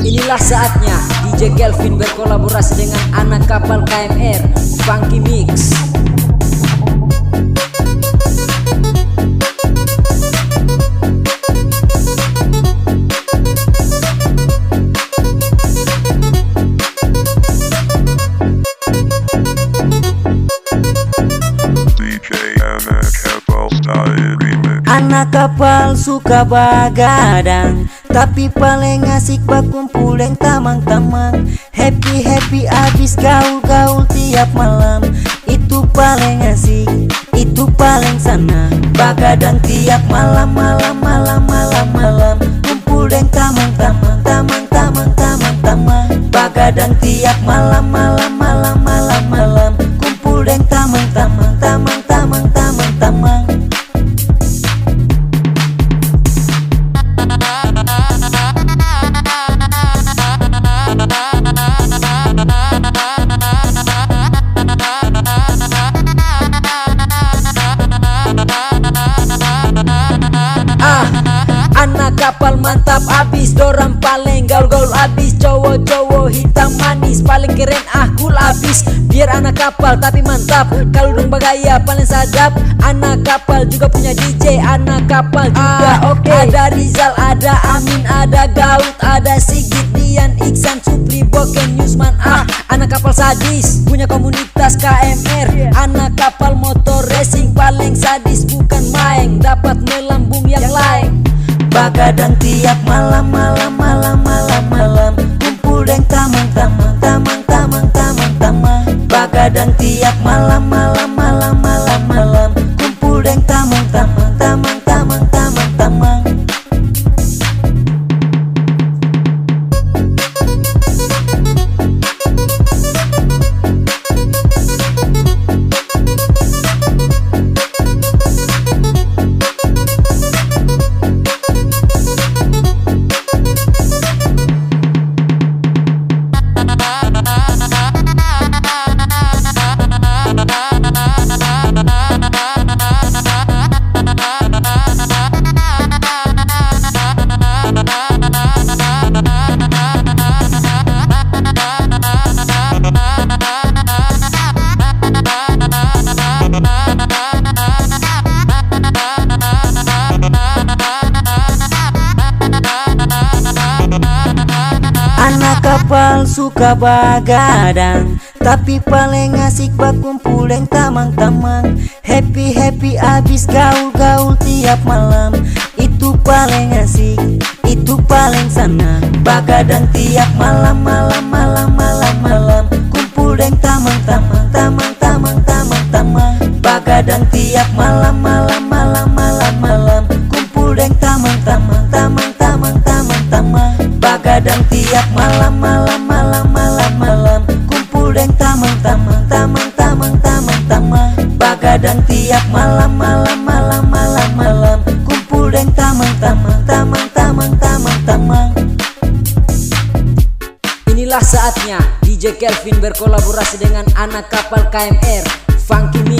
Inilah saatnya DJ Kelvin berkolaborasi dengan anak kapal KMR, Funky Mix. Anak kapal suka bagadang, tapi paling asik berkumpul yang tamang-tamang. Happy abis gaul-gaul tiap malam. Itu paling asik, itu paling senang. Bagadang tiap malam. Kumpul yang tamang-tamang. Bagadang tiap malam. Kumpul yang tamang-tamang. Anak kapal mantap abis, dorang paling gaul-gaul abis. Cowok-cowok hitam manis, paling keren cool abis. Biar anak kapal tapi mantap, kalau dong bagaya paling sadap. Anak kapal juga punya DJ, anak kapal juga oke. Ada Rizal, ada Amin, ada Gaut, ada Sigit, Dian, Iksan, Supri, Boken, Yusman. Anak kapal sadis, punya komunitas KMR. Anak kapal motor racing paling sadis, bukan main, dapat melambung yang lain. Bagadang tiap malam. Kumpul yang tamang. Bagadang tiap malam. Kumpul yang tamang. Anak kapal suka bagadang, tapi paling asik berkumpul yang tamang-tamang. Happy abis gaul-gaul tiap malam. Itu paling asik, itu paling senang. Bagadang tiap malam. Kumpul yang tamang-tamang. Bagadang tiap malam. Kumpul yang tamang-tamang. Bagadang tiap malam. Kumpul yang tamang. Bagadang tiap malam. Kumpul yang tamang. Inilah saatnya DJ Kelvin berkolaborasi dengan anak kapal KMR, Funky Mix.